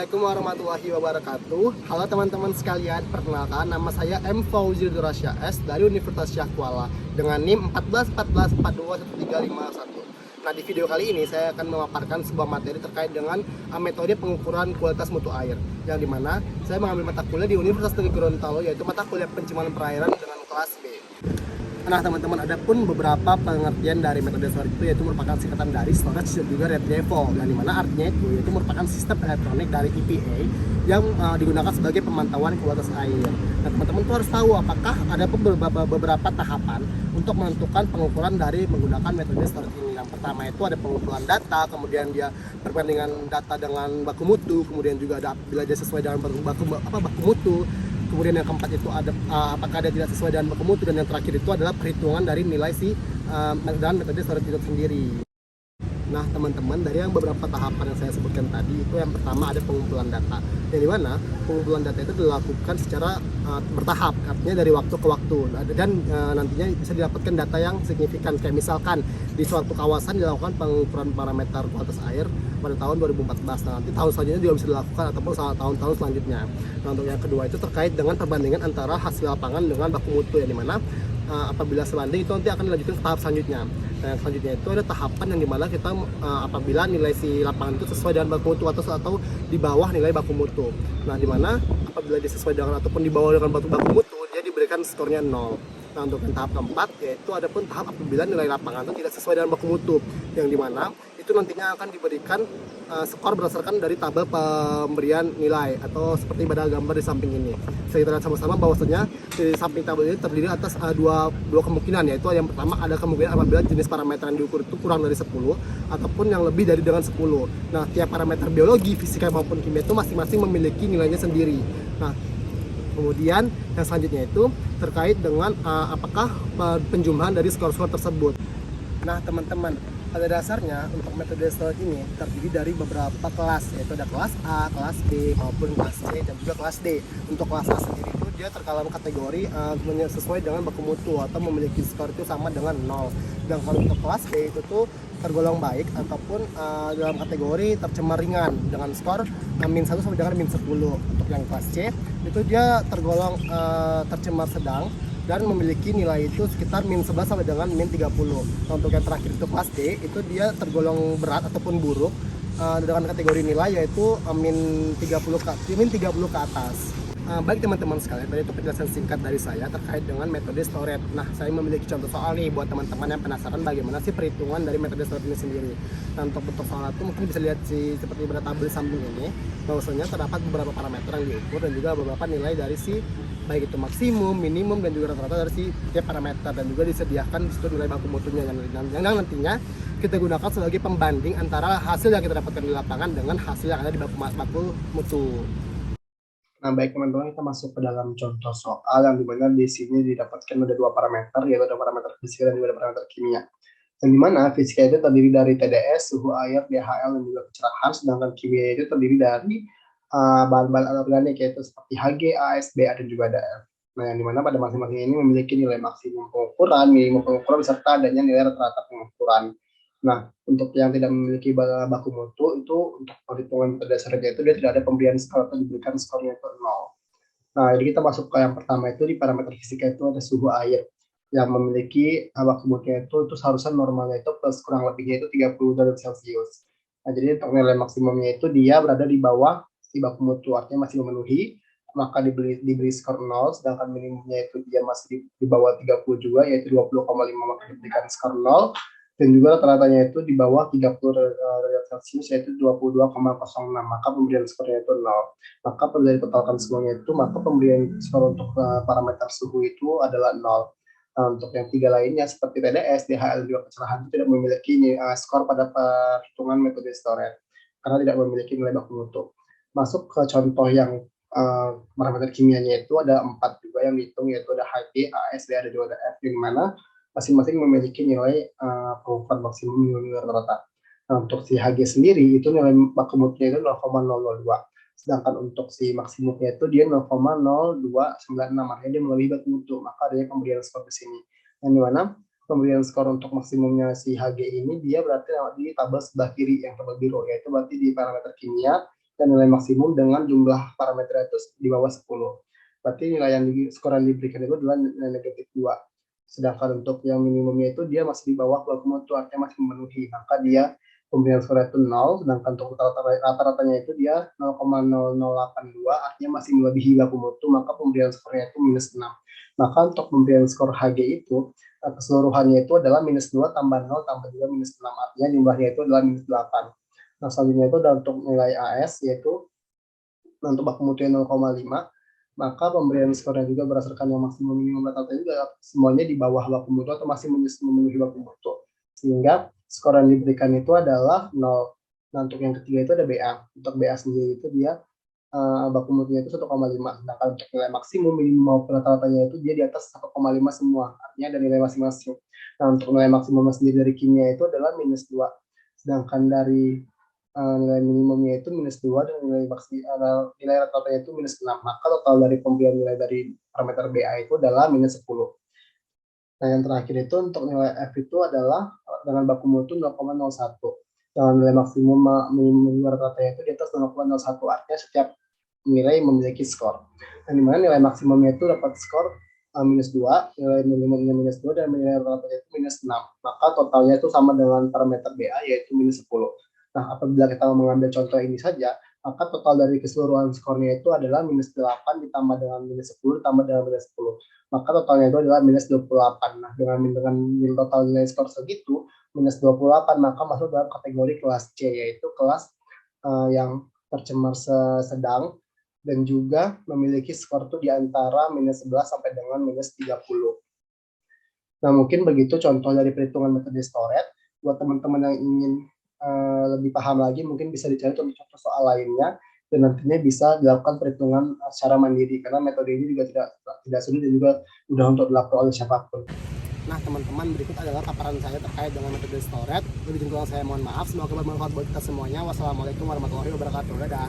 Assalamualaikum warahmatullahi wabarakatuh. Halo teman-teman sekalian, perkenalkan nama saya M. Fauzi Durasya S dari Universitas Syah Kuala dengan NIM 1414421351. Nah, di video kali ini saya akan memaparkan sebuah materi terkait dengan metode pengukuran kualitas mutu air, yang dimana saya mengambil mata kuliah di Universitas Negeri Gorontalo, yaitu mata kuliah penciuman perairan dengan kelas B. Nah teman-teman, ada pun beberapa pengertian dari metode storage itu, yaitu merupakan singkatan dari storage dan juga retrieval, yang dimana artinya itu yaitu merupakan sistem elektronik dari EPA yang digunakan sebagai pemantauan kualitas air. Nah teman-teman tuh harus tahu apakah ada beberapa tahapan untuk menentukan pengukuran dari menggunakan metode storage ini. Yang pertama itu ada pengumpulan data, kemudian dia perbandingan data dengan baku mutu, kemudian juga ada bila dia sesuai dengan baku mutu. Kemudian yang keempat itu ada apakah dia tidak sesuai dengan baku mutu, dan yang terakhir itu adalah perhitungan dari nilai dan metode storage itu sendiri. Nah teman-teman, dari yang beberapa tahapan yang saya sebutkan tadi itu, yang pertama ada pengumpulan data, yang dimana pengumpulan data itu dilakukan secara bertahap, artinya dari waktu ke waktu, dan nantinya bisa didapatkan data yang signifikan. Kayak misalkan di suatu kawasan dilakukan pengukuran parameter kualitas air pada tahun 2014, nah nanti tahun selanjutnya juga bisa dilakukan ataupun tahun-tahun selanjutnya. Nah untuk yang kedua itu terkait dengan perbandingan antara hasil lapangan dengan baku mutu, yang dimana apabila sebanding itu nanti akan dilanjutkan ke tahap selanjutnya. Nah, yang selanjutnya itu ada tahapan yang dimana kita apabila nilai si lapangan itu sesuai dengan baku mutu atau di bawah nilai baku mutu. Nah, dimana apabila dia sesuai dengan ataupun di bawah dengan baku mutu, dia diberikan skornya 0. Nah, untuk yang tahap keempat yaitu ada pun tahap apabila nilai lapangan itu tidak sesuai dengan baku mutu, yang dimana itu nantinya akan diberikan skor berdasarkan dari tabel pemberian nilai, atau seperti pada gambar di samping ini. Kita lihat sama-sama bahwasanya di samping tabel ini terdiri atas dua kemungkinan, yaitu yang pertama ada kemungkinan apabila jenis parameter yang diukur itu kurang dari 10 ataupun yang lebih dari dengan 10. Nah, tiap parameter biologi, fisika maupun kimia itu masing-masing memiliki nilainya sendiri. Nah, kemudian yang selanjutnya itu terkait dengan apakah penjumlahan dari skor-skor tersebut. Nah teman-teman, pada dasarnya untuk metode storage ini terdiri dari beberapa kelas, yaitu ada kelas A, kelas B, maupun kelas C, dan juga kelas D. Untuk kelas A sendiri itu dia tergolong kategori sesuai dengan baku mutu atau memiliki skor itu sama dengan 0. Dan kalau untuk kelas B itu tuh tergolong baik ataupun dalam kategori tercemar ringan dengan skor min 1 sampai dengan min 10. Untuk yang kelas C itu dia tergolong tercemar sedang dan memiliki nilai itu sekitar min 11 sampai dengan min 30. Nah, untuk yang terakhir itu kelas D, itu dia tergolong berat ataupun buruk dengan kategori nilai yaitu min 30 ke atas. Baik teman-teman sekalian, tadi itu penjelasan singkat dari saya terkait dengan metode storage. Nah, saya memiliki contoh soal nih buat teman-teman yang penasaran bagaimana sih perhitungan dari metode storage ini sendiri. Nah, untuk bentuk soal itu mungkin bisa lihat seperti pada tabel samping ini, bahwasanya terdapat beberapa parameter yang diukur dan juga beberapa nilai dari baik itu maksimum, minimum, dan juga rata-rata dari tiap parameter, dan juga disediakan di situ nilai baku mutunya yang nantinya kita gunakan sebagai pembanding antara hasil yang kita dapatkan di lapangan dengan hasil yang ada di baku mutu. Nah, baik teman-teman, kita masuk ke dalam contoh soal yang dimana di sini didapatkan ada dua parameter, yaitu ada parameter fisika dan juga ada parameter kimia. Yang dimana fisika itu terdiri dari TDS, suhu air, DHL, dan juga kecerahan, sedangkan kimia itu terdiri dari bahan-bahan anorganik, yaitu seperti Hg, As, Ba, dan juga ada F. Nah, yang dimana pada masing-masing ini memiliki nilai maksimum pengukuran, minimum pengukuran, beserta adanya nilai rata-rata pengukuran. Nah, untuk yang tidak memiliki baku mutu itu untuk perhitungan berdasarnya itu dia tidak ada pemberian skor atau diberikan skornya itu 0. Nah, jadi kita masuk ke yang pertama itu di parameter fisika itu ada suhu air yang memiliki baku mutunya itu seharusnya normalnya itu plus kurang lebihnya itu 30 derajat Celcius. Nah, jadi untuk nilai maksimumnya itu dia berada di bawah si baku mutu, artinya masih memenuhi, maka diberi skor 0, sedangkan minimumnya itu dia masih di bawah 30 juga, yaitu 20,5, maka diberikan skor 0. Dan juga rata-ratanya itu di bawah 30 derajat Celcius, yaitu 22,06, maka pemberian skornya itu 0. Maka apabila ditotalkan semuanya itu, maka pemberian skor untuk parameter suhu itu adalah 0. Nah, untuk yang tiga lainnya seperti TDS, DHL, juga kecerahan itu tidak memiliki skor pada perhitungan metode storage karena tidak memiliki nilai baku mutu. Masuk ke contoh yang parameter kimianya itu ada 4 juga yang dihitung, yaitu ada Hg, As, Da, dan juga ada F, di mana masing-masing memiliki nilai pengukuran maksimum nilai rata-rata. Nah, untuk si Hg sendiri itu nilai baku mutunya itu 0,002. Sedangkan untuk si maksimumnya itu dia 0,0296, artinya dia melebihi baku mutu, maka adanya pemberian skor di sini. Yang dimana pemberian skor untuk maksimumnya si Hg ini dia berarti di tabel sebelah kiri yang tabel biru, yaitu berarti di parameter kimia dan nilai maksimum dengan jumlah parameter itu di bawah 10. Berarti nilai yang skor yang diberikan itu adalah nilai negatif 2. Sedangkan untuk yang minimumnya itu dia masih di bawah baku mutu, artinya masih memenuhi. Maka dia pemberian skor itu 0, sedangkan untuk rata-ratanya itu dia 0,0082, artinya masih melebihi baku mutu, maka pemberian skornya itu minus 6. Maka untuk pemberian skor HG itu keseluruhannya itu adalah minus 2 tambah 0 tambah 2 minus 6, artinya jumlahnya itu adalah minus 8. Nah, selanjutnya itu adalah untuk nilai AS, yaitu untuk baku mutunya 0,5, maka pemberian skornya juga berdasarkan yang maksimum minimum rata-rata juga semuanya di bawah baku mutu atau masih memenuhi baku mutu. Sehingga skor yang diberikan itu adalah 0. Nah, untuk yang ketiga itu ada BA. Untuk BA sendiri itu dia baku mutunya itu 1,5. Sedangkan untuk nilai maksimum minimum maupun rata-ratanya itu dia di atas 1,5 semua. Artinya ada nilai masing-masing. Nah, untuk nilai maksimum sendiri dari kimia itu adalah minus 2. Sedangkan dari nilai minimumnya itu minus 2 dan nilai rata-ratanya itu minus 6. Maka total dari pemberian nilai dari parameter BA itu adalah minus 10. Nah, yang terakhir itu untuk nilai F itu adalah dengan baku mutu 0,01. Dan nilai maksimum minimum rata-ratanya itu di atas 0,01. Artinya setiap nilai memiliki skor. Dan dimana nilai maksimumnya itu dapat skor minus 2, nilai minimumnya minus 2, dan nilai rata-ratanya itu minus 6. Maka totalnya itu sama dengan parameter BA, yaitu minus 10. Nah, apabila kita mengambil contoh ini saja, maka total dari keseluruhan skornya itu adalah minus 8 ditambah dengan minus 10 ditambah dengan minus 10. Maka totalnya itu adalah minus 28. Nah, dengan total nilai skor segitu, minus 28, maka masuk dalam kategori kelas C, yaitu kelas yang tercemar sedang dan juga memiliki skor itu di antara minus 11 sampai dengan minus 30. Nah, mungkin begitu contoh dari perhitungan metode Storet. Buat teman-teman yang ingin lebih paham lagi, mungkin bisa dicari contoh-contoh soal lainnya dan nantinya bisa dilakukan perhitungan secara mandiri, karena metode ini juga tidak sulit dan juga mudah untuk dilakukan oleh siapapun. Nah, teman-teman, berikut adalah paparan saya terkait dengan metode Storet. Lebih kurang saya mohon maaf. Semoga bermanfaat buat kita semuanya. Wassalamualaikum warahmatullahi wabarakatuh. Dadah.